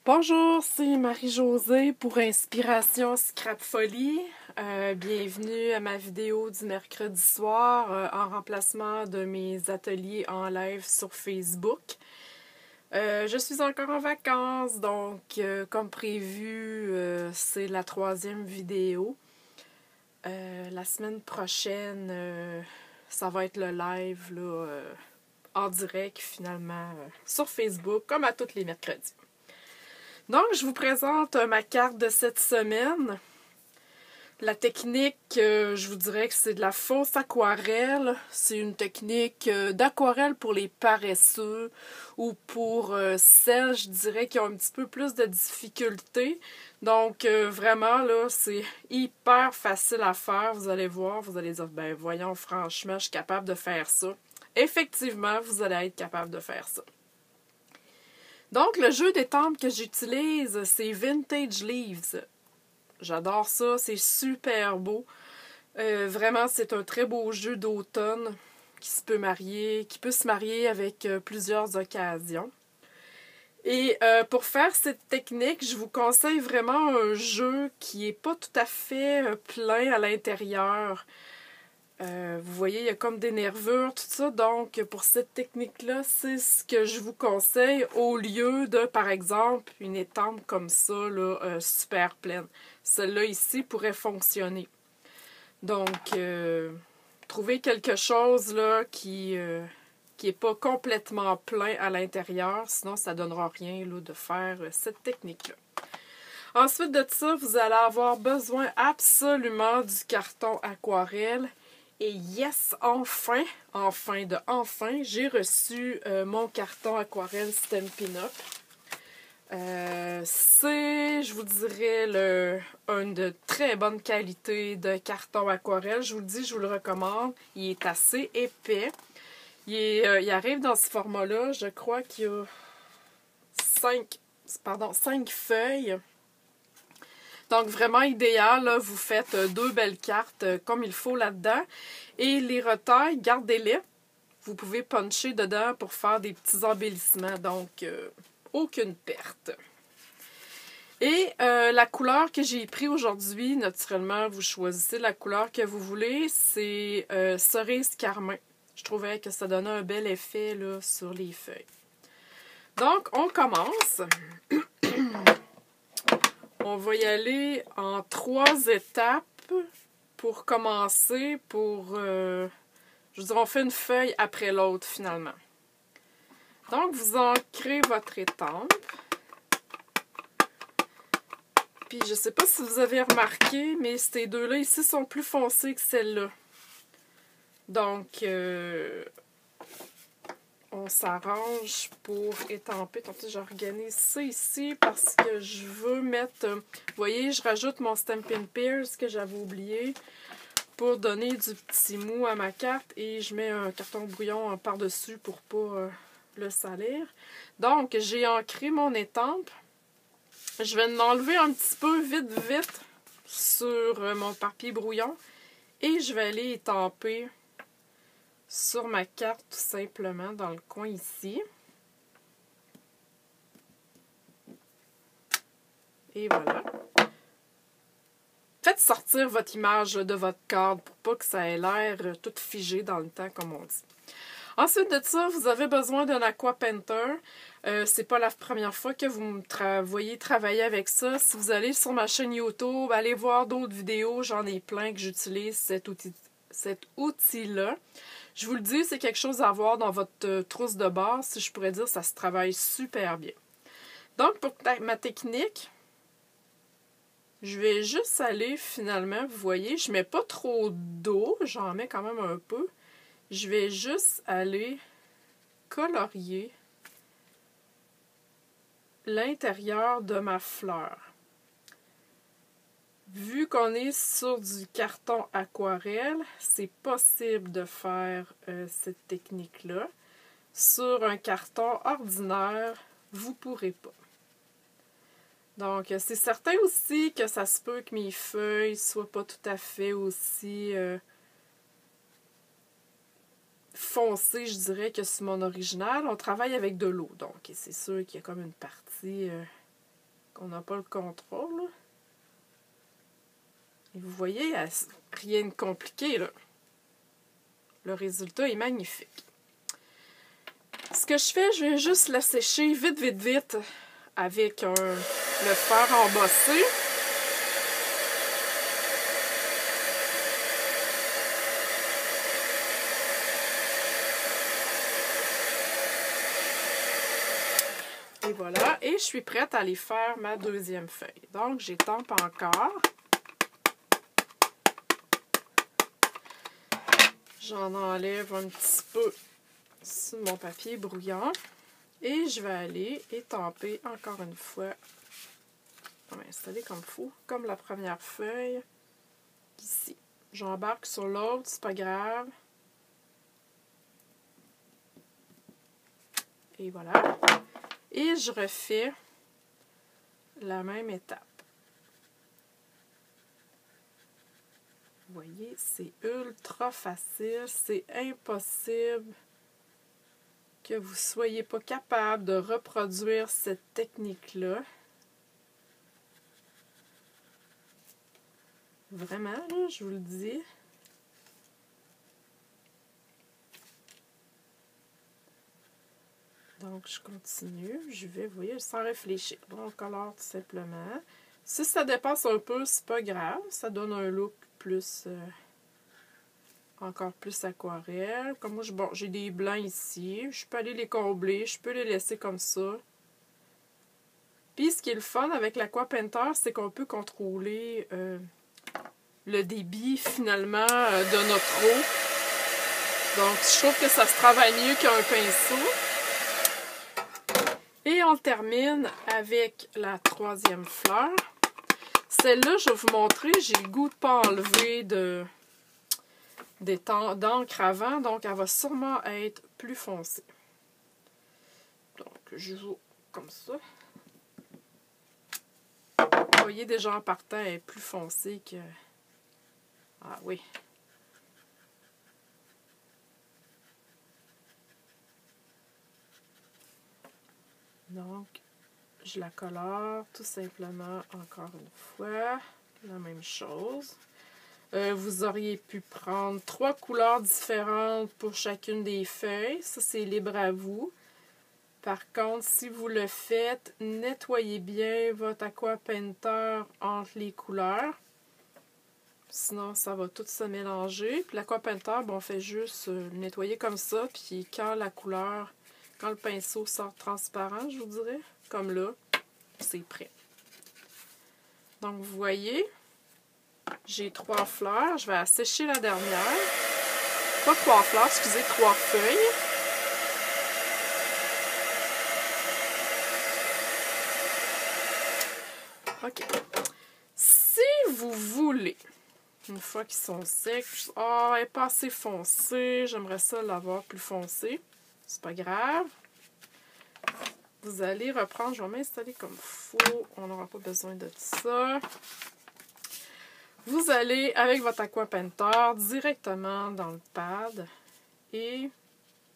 Bonjour, c'est Marie-Josée pour Inspiration Scrap Folie. Bienvenue à ma vidéo du mercredi soir en remplacement de mes ateliers en live sur Facebook. Je suis encore en vacances, donc comme prévu, c'est la 3e vidéo. La semaine prochaine, ça va être le live là, en direct finalement sur Facebook, comme à tous les mercredis. Donc, je vous présente ma carte de cette semaine. La technique, je vous dirais que c'est de la fausse aquarelle. C'est une technique d'aquarelle pour les paresseux ou pour celles, je dirais, qui ont un petit peu plus de difficultés. Donc, vraiment, là, c'est hyper facile à faire. Vous allez voir, vous allez dire, ben voyons, franchement, je suis capable de faire ça. Effectivement, vous allez être capable de faire ça. Donc, le jeu d'étampes que j'utilise, c'est Vintage Leaves. J'adore ça, c'est super beau. Vraiment, c'est un très beau jeu d'automne qui peut se marier avec plusieurs occasions. Et pour faire cette technique, je vous conseille vraiment un jeu qui n'est pas tout à fait plein à l'intérieur. Vous voyez, il y a comme des nervures, tout ça. Donc, pour cette technique-là, c'est ce que je vous conseille au lieu de, par exemple, une étampe comme ça, là, super pleine. Celle-là ici pourrait fonctionner. Donc, trouvez quelque chose là qui est pas complètement plein à l'intérieur, sinon ça ne donnera rien là, de faire cette technique-là. Ensuite de ça, vous allez avoir besoin absolument du carton aquarelle. Et yes, enfin, j'ai reçu mon carton aquarelle Stampin' Up. C'est, je vous dirais, une de très bonne qualité de carton aquarelle. Je vous le dis, je vous le recommande. Il est assez épais. Il arrive dans ce format-là. Je crois qu'il y a 5 feuilles. Donc, vraiment idéal, là, vous faites 2 belles cartes comme il faut là-dedans. Et les retailles, gardez-les. Vous pouvez puncher dedans pour faire des petits embellissements. Donc, aucune perte. Et la couleur que j'ai pris aujourd'hui, naturellement, vous choisissez la couleur que vous voulez. C'est cerise carmin. Je trouvais que ça donnait un bel effet là, sur les feuilles. Donc, on commence. On va y aller en 3 étapes pour commencer. Je veux dire, on fait une feuille après l'autre finalement. Donc, vous ancrez votre étampe. Puis, je ne sais pas si vous avez remarqué, mais ces deux-là ici sont plus foncés que celle-là. Donc, on s'arrange pour étamper. Attendez, j'organise ça ici parce que je veux mettre... vous voyez, je rajoute mon Stampin' Pierce que j'avais oublié pour donner du petit mou à ma carte et je mets un carton brouillon par-dessus pour pas le salir. Donc, j'ai ancré mon étampe. Je vais l'enlever un petit peu vite sur mon papier brouillon et je vais aller étamper sur ma carte tout simplement dans le coin ici. Et voilà. Faites sortir votre image de votre cadre pour pas que ça ait l'air tout figé dans le temps, comme on dit. Ensuite de ça, vous avez besoin d'un Aqua Painter. C'est pas la première fois que vous me voyez travailler avec ça. Si vous allez sur ma chaîne YouTube, allez voir d'autres vidéos. J'en ai plein que j'utilise cet outil-là. Je vous le dis, c'est quelque chose à avoir dans votre trousse de base. Si je pourrais dire, ça se travaille super bien. Donc, pour ma technique, je vais juste aller finalement, vous voyez, je ne mets pas trop d'eau, j'en mets quand même un peu. Je vais juste aller colorier l'intérieur de ma fleur. Vu qu'on est sur du carton aquarelle, c'est possible de faire cette technique-là. Sur un carton ordinaire, vous ne pourrez pas. Donc, c'est certain aussi que ça se peut que mes feuilles ne soient pas tout à fait aussi foncées, je dirais, que sur mon original. On travaille avec de l'eau, donc c'est sûr qu'il y a comme une partie qu'on n'a pas le contrôle. Et vous voyez, rien de compliqué, là. Le résultat est magnifique. Ce que je fais, je vais juste la sécher vite, vite, vite avec le fer embossé. Et voilà. Et je suis prête à aller faire ma deuxième feuille. Donc, j'étampe encore. J'en enlève un petit peu sur mon papier brouillant. Et je vais aller étamper encore une fois. On va installer comme il faut, comme la première feuille. Ici. J'embarque sur l'autre, c'est pas grave. Et voilà. Et je refais la même étape. Vous voyez, c'est ultra facile. C'est impossible que vous ne soyez pas capable de reproduire cette technique-là. Vraiment, là, je vous le dis. Donc, je continue. Je vais, vous voyez, sans réfléchir. On colore tout simplement. Si ça dépasse un peu, c'est pas grave. Ça donne un look plus... encore plus aquarelle. Comme moi, bon, j'ai des blancs ici. Je peux aller les combler. Je peux les laisser comme ça. Puis, ce qui est le fun avec l'Aqua Painter, c'est qu'on peut contrôler le débit, finalement, de notre eau. Donc, je trouve que ça se travaille mieux qu'un pinceau. Et on termine avec la troisième fleur. Celle-là, je vais vous montrer. J'ai le goût de ne pas enlever d'encre avant. Donc, elle va sûrement être plus foncée. Donc, je joue comme ça. Vous voyez, déjà en partant, elle est plus foncée que... Ah oui. Donc, je la colore tout simplement encore une fois. La même chose. Vous auriez pu prendre 3 couleurs différentes pour chacune des feuilles. Ça, c'est libre à vous. Par contre, si vous le faites, nettoyez bien votre Aqua Painter entre les couleurs. Sinon, ça va tout se mélanger. Puis l'Aqua Painter, bon, on fait juste nettoyer comme ça. Puis quand la couleur, quand le pinceau sort transparent, je vous dirais, comme là, c'est prêt. Donc, vous voyez, j'ai 3 fleurs. Je vais assécher la dernière. Pas 3 fleurs, excusez, 3 feuilles. OK. Si vous voulez, une fois qu'ils sont secs, elle n'est pas assez foncée, j'aimerais ça l'avoir plus foncé. C'est pas grave. Vous allez reprendre, je vais m'installer comme il faut, on n'aura pas besoin de ça. Vous allez, avec votre Aqua Painter, directement dans le pad. Et,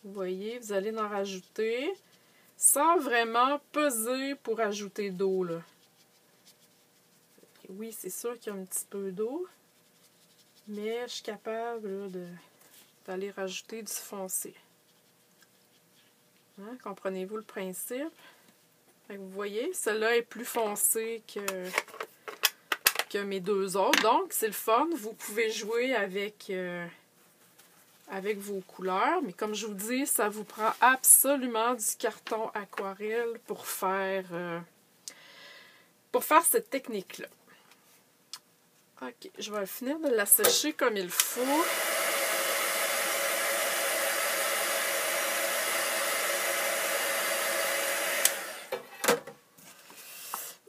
vous voyez, vous allez en rajouter sans vraiment peser pour ajouter d'eau, là. Oui, c'est sûr qu'il y a un petit peu d'eau, mais je suis capable d'aller rajouter du foncé. Hein, comprenez-vous le principe? Fait que vous voyez, celle-là est plus foncée que mes deux autres. Donc, c'est le fun. Vous pouvez jouer avec vos couleurs. Mais comme je vous dis, ça vous prend absolument du carton aquarelle pour faire cette technique-là. OK, je vais finir de la sécher comme il faut.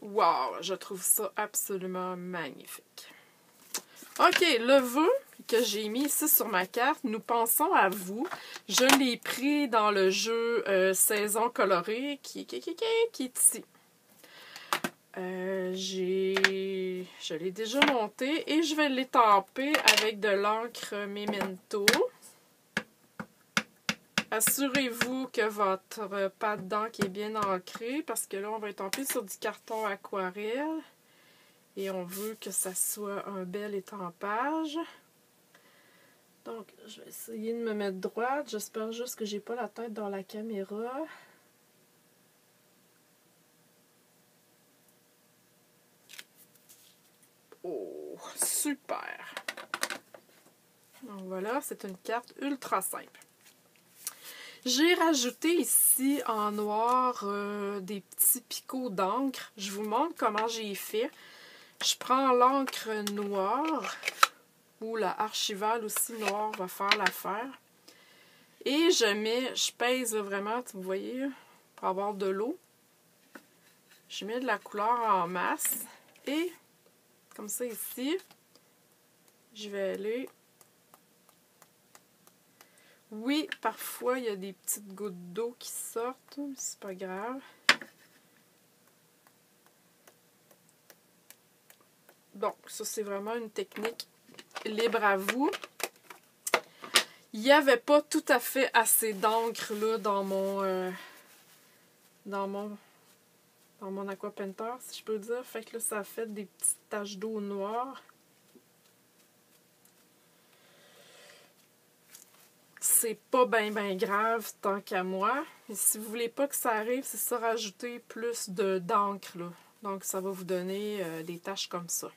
Wow, je trouve ça absolument magnifique. OK, le vœu que j'ai mis ici sur ma carte, nous pensons à vous. Je l'ai pris dans le jeu Saison colorée qui est ici. Je l'ai déjà monté et je vais l'étamper avec de l'encre Memento. Assurez-vous que votre pâte d'encre est bien ancrée parce que là, on va étamper sur du carton aquarelle et on veut que ça soit un bel étampage. Donc, je vais essayer de me mettre droite. J'espère juste que j'ai pas la tête dans la caméra. Oh, super! Donc voilà, c'est une carte ultra simple. J'ai rajouté ici en noir des petits picots d'encre. Je vous montre comment j'ai fait. Je prends l'encre noire, ou la archivale aussi noire va faire l'affaire. Et je pèse vraiment, vous voyez, pour avoir de l'eau. Je mets de la couleur en masse. Et, comme ça ici, je vais aller... Oui, parfois, il y a des petites gouttes d'eau qui sortent, mais c'est pas grave. Donc, ça, c'est vraiment une technique libre à vous. Il n'y avait pas tout à fait assez d'encre là dans mon aquapainter, si je peux dire. Fait que là, ça a fait des petites taches d'eau noire. C'est pas ben grave tant qu'à moi. Mais si vous voulez pas que ça arrive, c'est ça, rajouter plus d'encre là. Donc, ça va vous donner des taches comme ça.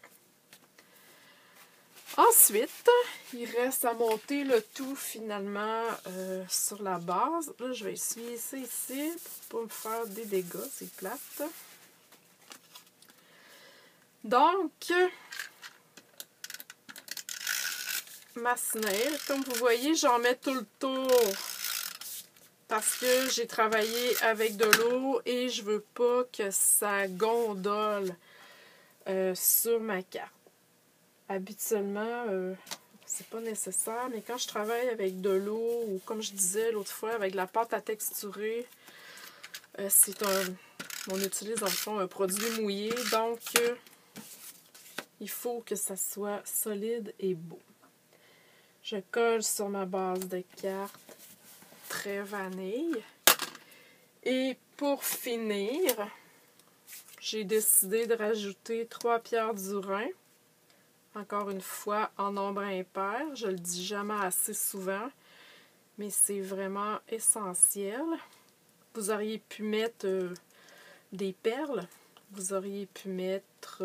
Ensuite, il reste à monter le tout finalement sur la base. Là, je vais essuyer ça ici pour ne pas me faire des dégâts, c'est plate. Donc, ma snail, comme vous voyez, j'en mets tout le tour parce que j'ai travaillé avec de l'eau et je veux pas que ça gondole sur ma carte. Habituellement, c'est pas nécessaire, mais quand je travaille avec de l'eau ou comme je disais l'autre fois, avec de la pâte à texturer, on utilise en fond un produit mouillé, donc il faut que ça soit solide et beau. Je colle sur ma base de carte très vanille. Et pour finir, j'ai décidé de rajouter 3 pierres du Rhin. Encore une fois, en nombre impair. Je le dis jamais assez souvent, mais c'est vraiment essentiel. Vous auriez pu mettre des perles. Vous auriez pu mettre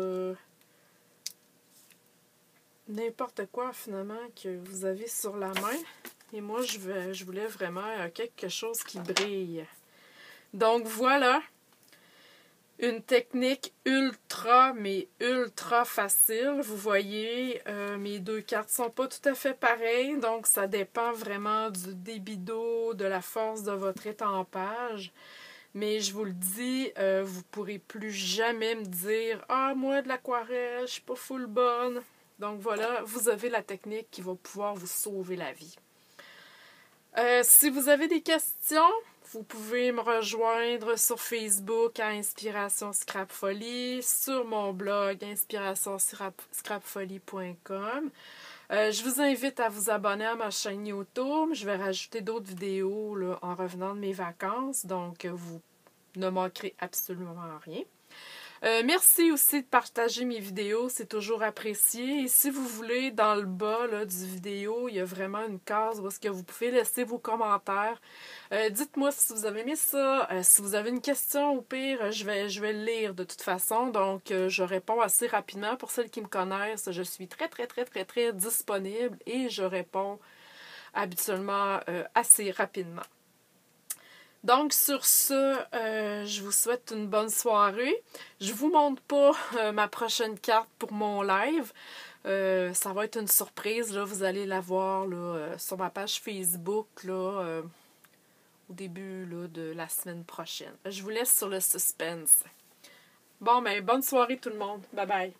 n'importe quoi, finalement, que vous avez sur la main. Et moi, je voulais vraiment quelque chose qui brille. Donc, voilà. Une technique ultra, mais ultra facile. Vous voyez, mes deux cartes sont pas tout à fait pareilles, donc ça dépend vraiment du débit d'eau, de la force de votre étampage. Mais je vous le dis, vous pourrez plus jamais me dire « Ah, moi, de l'aquarelle, je suis pas full bonne. » Donc voilà, vous avez la technique qui va pouvoir vous sauver la vie. Si vous avez des questions, vous pouvez me rejoindre sur Facebook à Inspiration Scrap Folie, sur mon blog inspirationscrapfolie.com. Je vous invite à vous abonner à ma chaîne YouTube. Je vais rajouter d'autres vidéos là, en revenant de mes vacances, donc vous ne manquerez absolument rien. Merci aussi de partager mes vidéos, c'est toujours apprécié. Et si vous voulez, dans le bas là, du vidéo, il y a vraiment une case où est-ce que vous pouvez laisser vos commentaires. Dites-moi si vous avez aimé ça, si vous avez une question, au pire, je vais le lire de toute façon. Donc, je réponds assez rapidement. Pour celles qui me connaissent, je suis très disponible et je réponds habituellement assez rapidement. Donc, sur ce, je vous souhaite une bonne soirée. Je ne vous montre pas ma prochaine carte pour mon live. Ça va être une surprise. Là, vous allez la voir là, sur ma page Facebook là, au début là, de la semaine prochaine. Je vous laisse sur le suspense. Bon, ben, bonne soirée tout le monde. Bye bye.